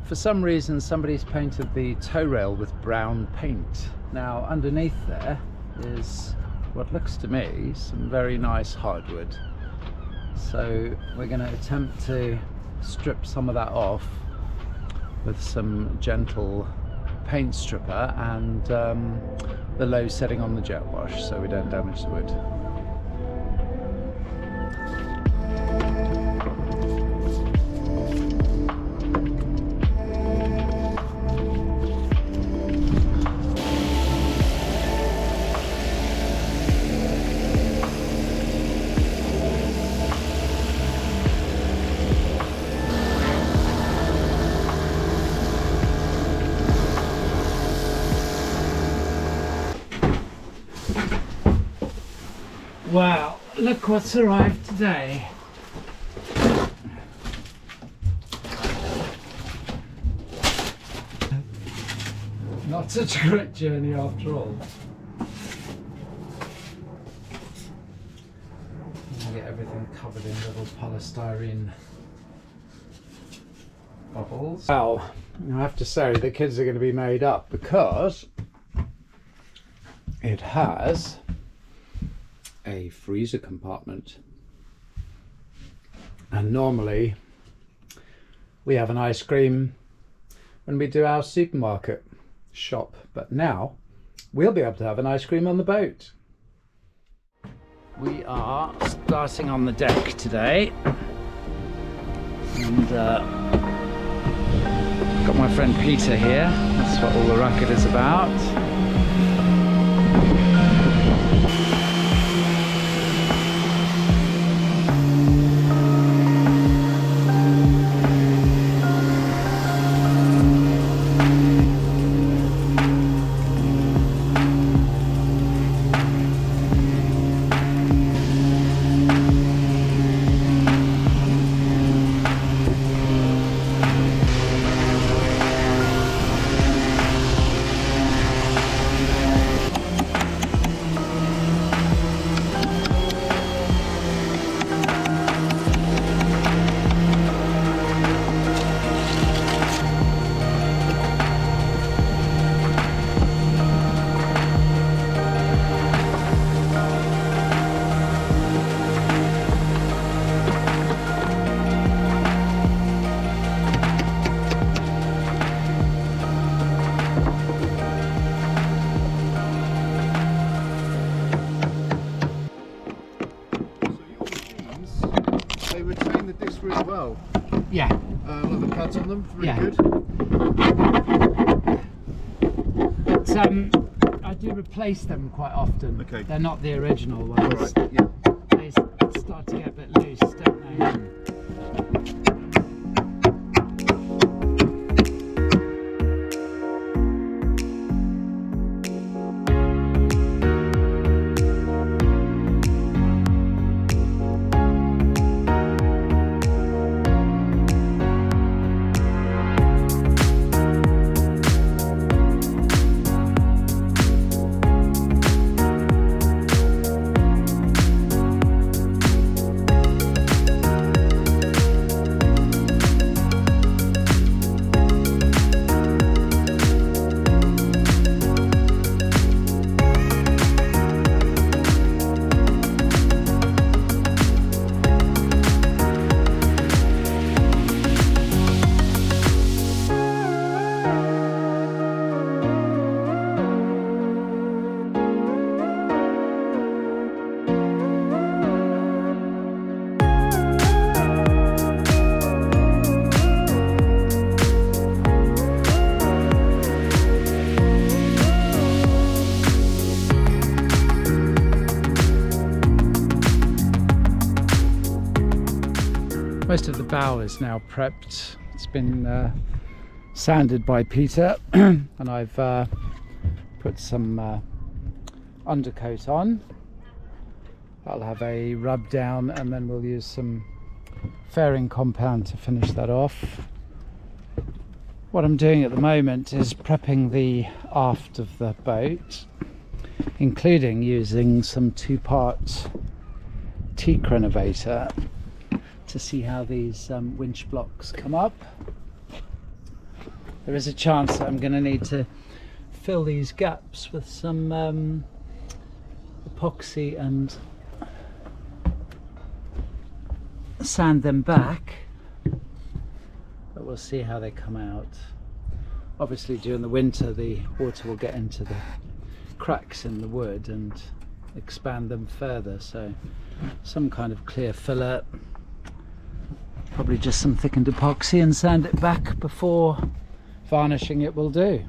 For some reason somebody's painted the tow rail with brown paint. Now underneath there is what looks to me some very nice hardwood. So we're going to attempt to strip some of that off with some gentle paint stripper and the low setting on the jet wash so we don't damage the wood. Wow, look what's arrived today. Not such a great journey after all. Get everything covered in little polystyrene bubbles. Well, I have to say the kids are going to be made up because it has a freezer compartment, and normally we have an ice cream when we do our supermarket shop, but now we'll be able to have an ice cream on the boat. We are starting on the deck today, and got my friend Peter here. That's what all the racket is about. Really well. Yeah. Like the pads on them, really good. But I do replace them quite often. Okay. They're not the original ones. All right. Yeah. They start to get a bit loose, don't they? Most of the bow is now prepped. It's been sanded by Peter and I've put some undercoat on. I'll have a rub down and then we'll use some fairing compound to finish that off. What I'm doing at the moment is prepping the aft of the boat, including using some two-part teak renovator to see how these winch blocks come up. there is a chance that I'm going to need to fill these gaps with some epoxy and sand them back, but we'll see how they come out. Obviously during the winter the water will get into the cracks in the wood and expand them further, so some kind of clear filler, probably just some thickened epoxy, and sand it back before varnishing it will do.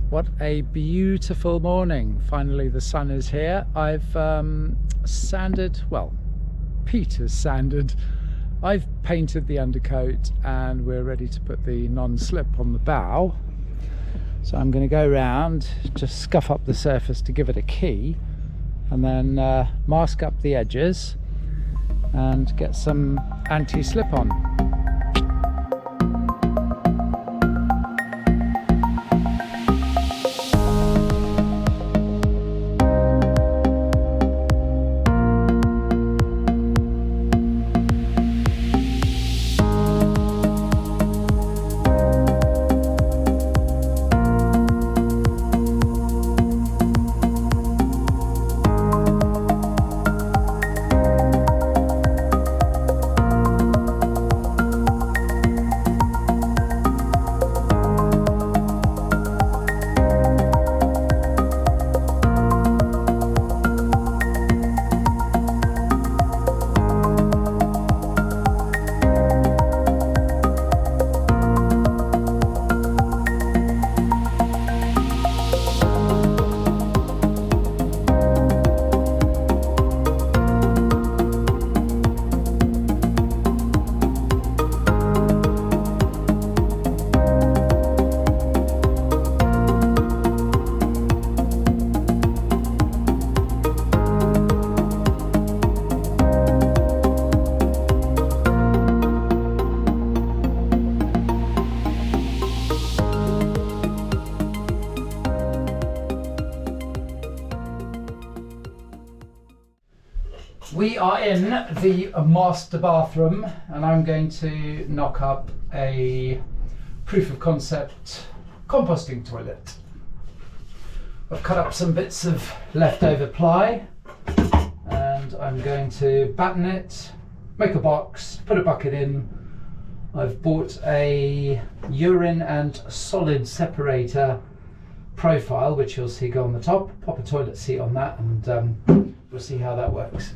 What a beautiful morning. Finally the sun is here. I've sanded, well, Peter's sanded. I've painted the undercoat and we're ready to put the non-slip on the bow. So I'm going to go round, just scuff up the surface to give it a key, and then mask up the edges and get some anti-slip on. We are in the master bathroom and I'm going to knock up a proof of concept composting toilet. I've cut up some bits of leftover ply and I'm going to batten it, make a box, put a bucket in. I've bought a urine and solid separator profile, which you'll see go on the top. Pop a toilet seat on that and we'll see how that works.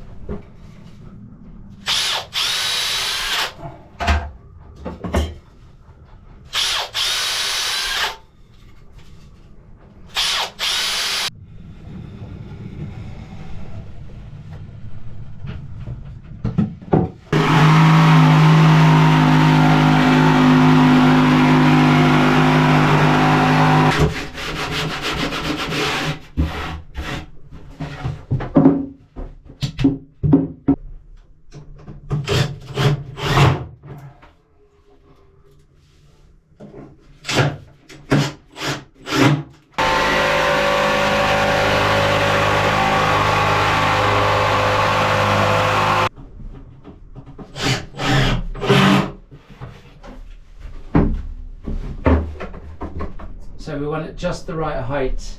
So we want it just the right height,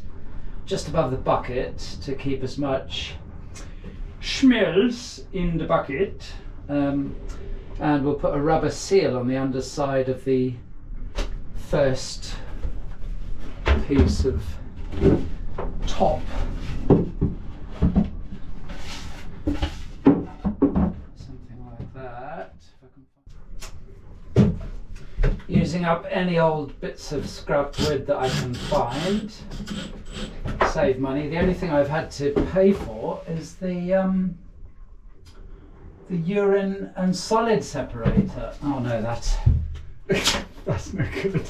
just above the bucket, to keep as much schmills in the bucket. And we'll put a rubber seal on the underside of the first piece of top. Something like that. Using up any old bits of scrap wood that I can find. save money. The only thing I've had to pay for is the urine and solid separator. Oh no, that's that's no good.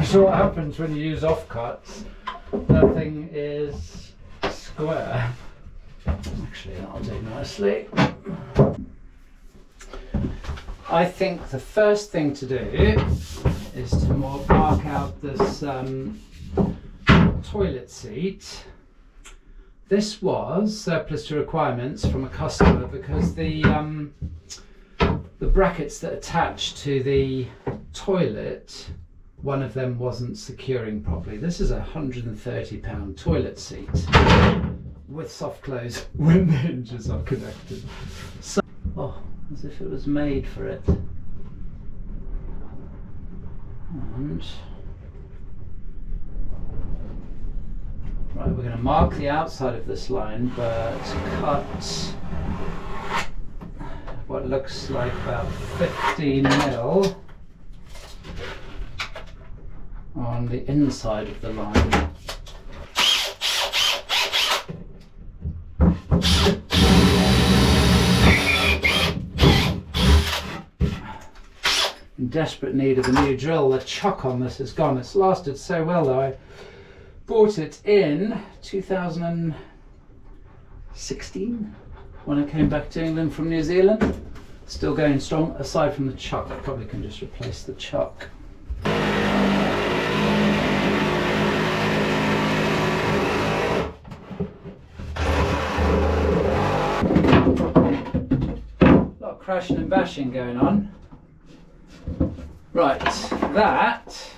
So what happens when you use offcuts? Nothing is square. Actually, that'll do nicely. I think the first thing to do is to mark out this toilet seat. This was surplus to requirements from a customer because the brackets that attach to the toilet, one of them wasn't securing properly. This is a £130 toilet seat with soft close when the hinges are connected. So, oh, as if it was made for it. And right, we're going to mark the outside of this line, but cut what looks like about 15 mil on the inside of the line. In desperate need of a new drill. The chuck on this is gone. It's lasted so well though. I bought it in 2016 when I came back to England from New Zealand. Still going strong, aside from the chuck. I probably can just replace the chuck. Crashing and bashing going on. Right, that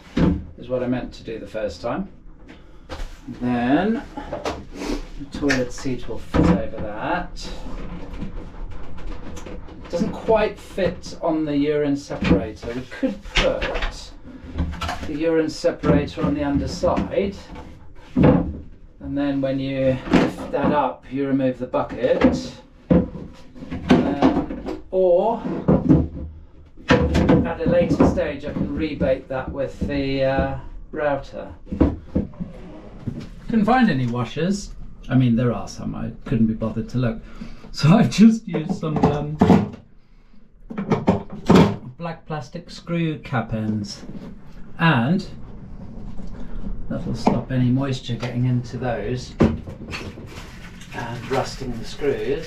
is what I meant to do the first time. Then the toilet seat will fit over that. It doesn't quite fit on the urine separator. We could put the urine separator on the underside, and then when you lift that up, you remove the bucket. Or at a later stage I can rebait that with the router. Couldn't find any washers. I mean, there are some, I couldn't be bothered to look. So I've just used some black plastic screw cap ends, and that'll stop any moisture getting into those and rusting the screws.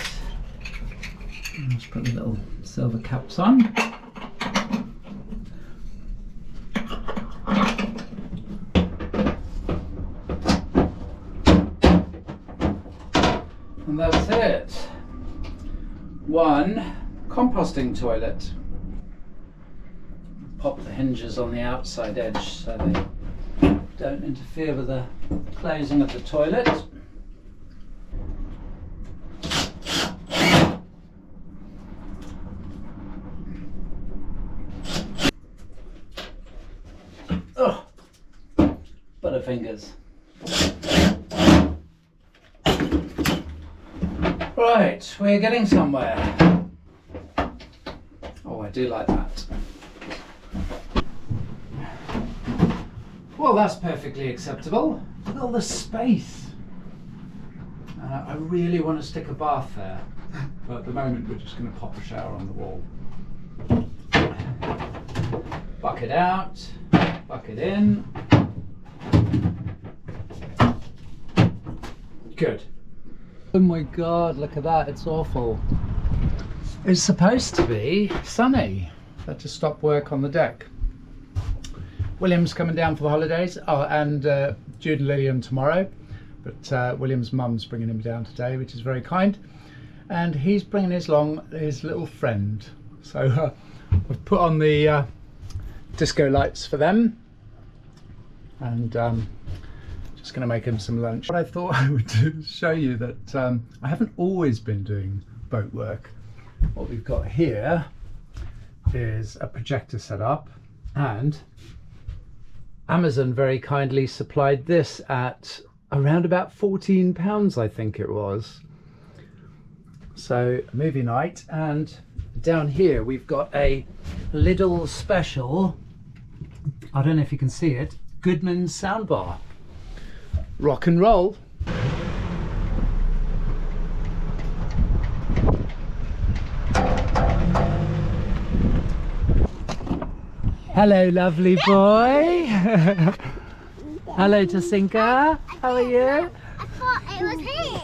Let's put the little silver caps on. And that's it. One composting toilet. Pop the hinges on the outside edge so they don't interfere with the closing of the toilet. Oh, butterfingers. Right, we're getting somewhere. Oh, I do like that. Well, that's perfectly acceptable. Look at all the space. I really want to stick a bath there, but at the moment we're just going to pop a shower on the wall. Bucket out, bucket in. Good. Oh my god, look at that, it's awful. It's supposed to be sunny. Had to stop work on the deck. William's coming down for the holidays, and Jude and Lillian tomorrow, but William's mum's bringing him down today, which is very kind, and he's bringing his little friend. So I've put on the disco lights for them, and just going to make him some lunch. What I thought I would do is show you that I haven't always been doing boat work. What we've got here is a projector set up, and Amazon very kindly supplied this at around about £14, I think it was. So movie night, and down here we've got a little special, I don't know if you can see it, Goodman's soundbar. Rock and roll. Hello, lovely boy. Hello, Jacinka. How are you? I thought it was here.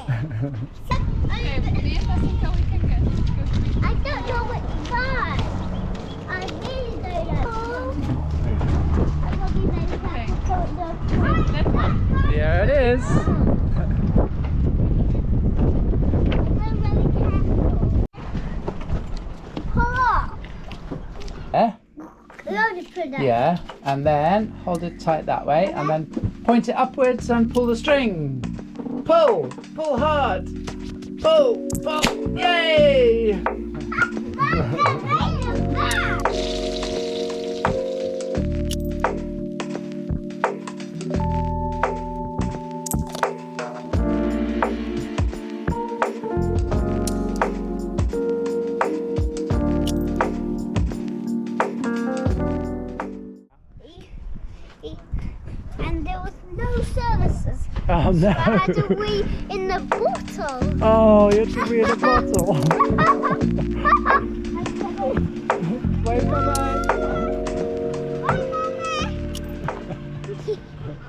I don't know which part. I really don't know. Here it is. Eh? Yeah, and then hold it tight that way, and then point it upwards and pull the string. Pull! Pull hard! Pull! Pull! Yay! And there was no services. Oh no! I had to wee in the bottle. Oh, you have to wee in a bottle. Wait, bye-bye.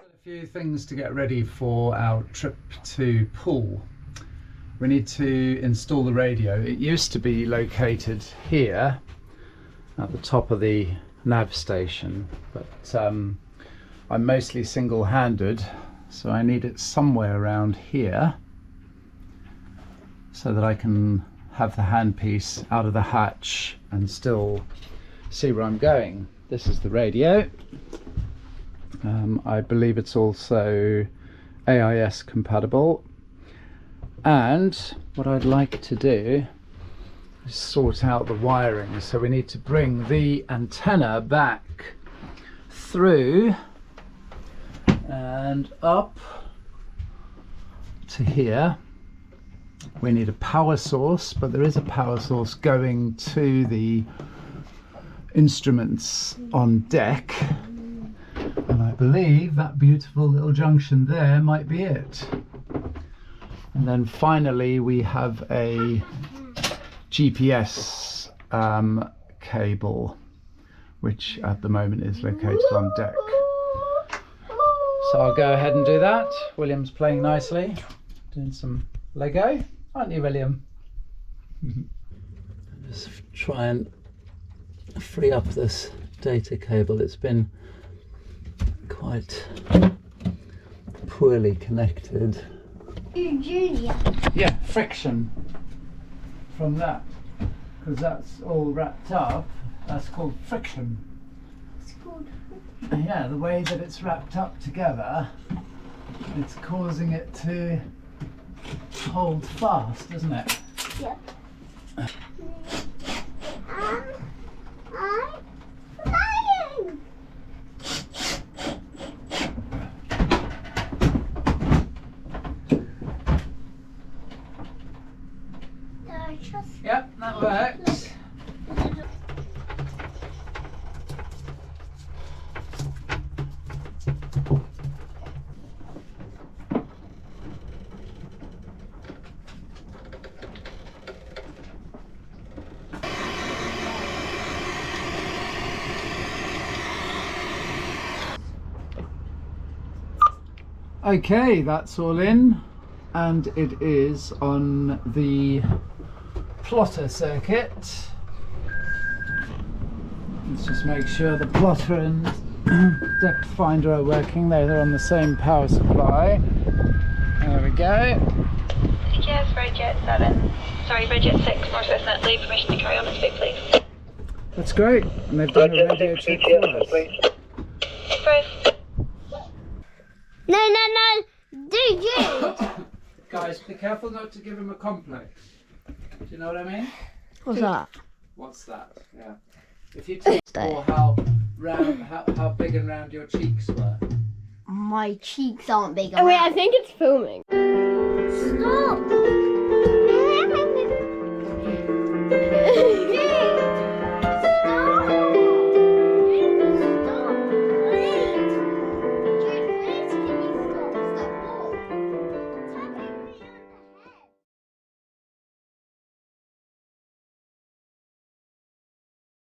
A few things to get ready for our trip to Poole. We need to install the radio. It used to be located here at the top of the nav station, but I'm mostly single-handed, so I need it somewhere around here so that I can have the handpiece out of the hatch and still see where I'm going. This is the radio. I believe it's also AIS compatible, and what I'd like to do is sort out the wiring. So we need to bring the antenna back through and up to here. We need a power source, but there is a power source going to the instruments on deck, and I believe that beautiful little junction there might be it. And then finally we have a GPS cable, which at the moment is located on deck. So I'll go ahead and do that. William's playing nicely, doing some Lego, aren't you, William? Just try and free up this data cable. It's been quite poorly connected. Junior. Yeah, friction from that, because that's all wrapped up. That's called friction. It's called. Yeah, the way that it's wrapped up together, it's causing it to hold fast, isn't it? Yep. I'm flying. Yep, that works. Okay, that's all in, and it is on the plotter circuit. Let's just make sure the plotter and depth finder are working. They're on the same power supply. There we go. Yes, Redjet 7. Sorry, Redjet 6, Northwest Net Lead. Permission to carry on and speak, please. That's great. And they've done a radio check for us. First. No. Do you? Guys, be careful not to give him a complex. Do you know what I mean? What's that? What's that? Yeah. If you talk for how round, how big and round your cheeks were. My cheeks aren't big. Oh wait, I think it's filming. Stop!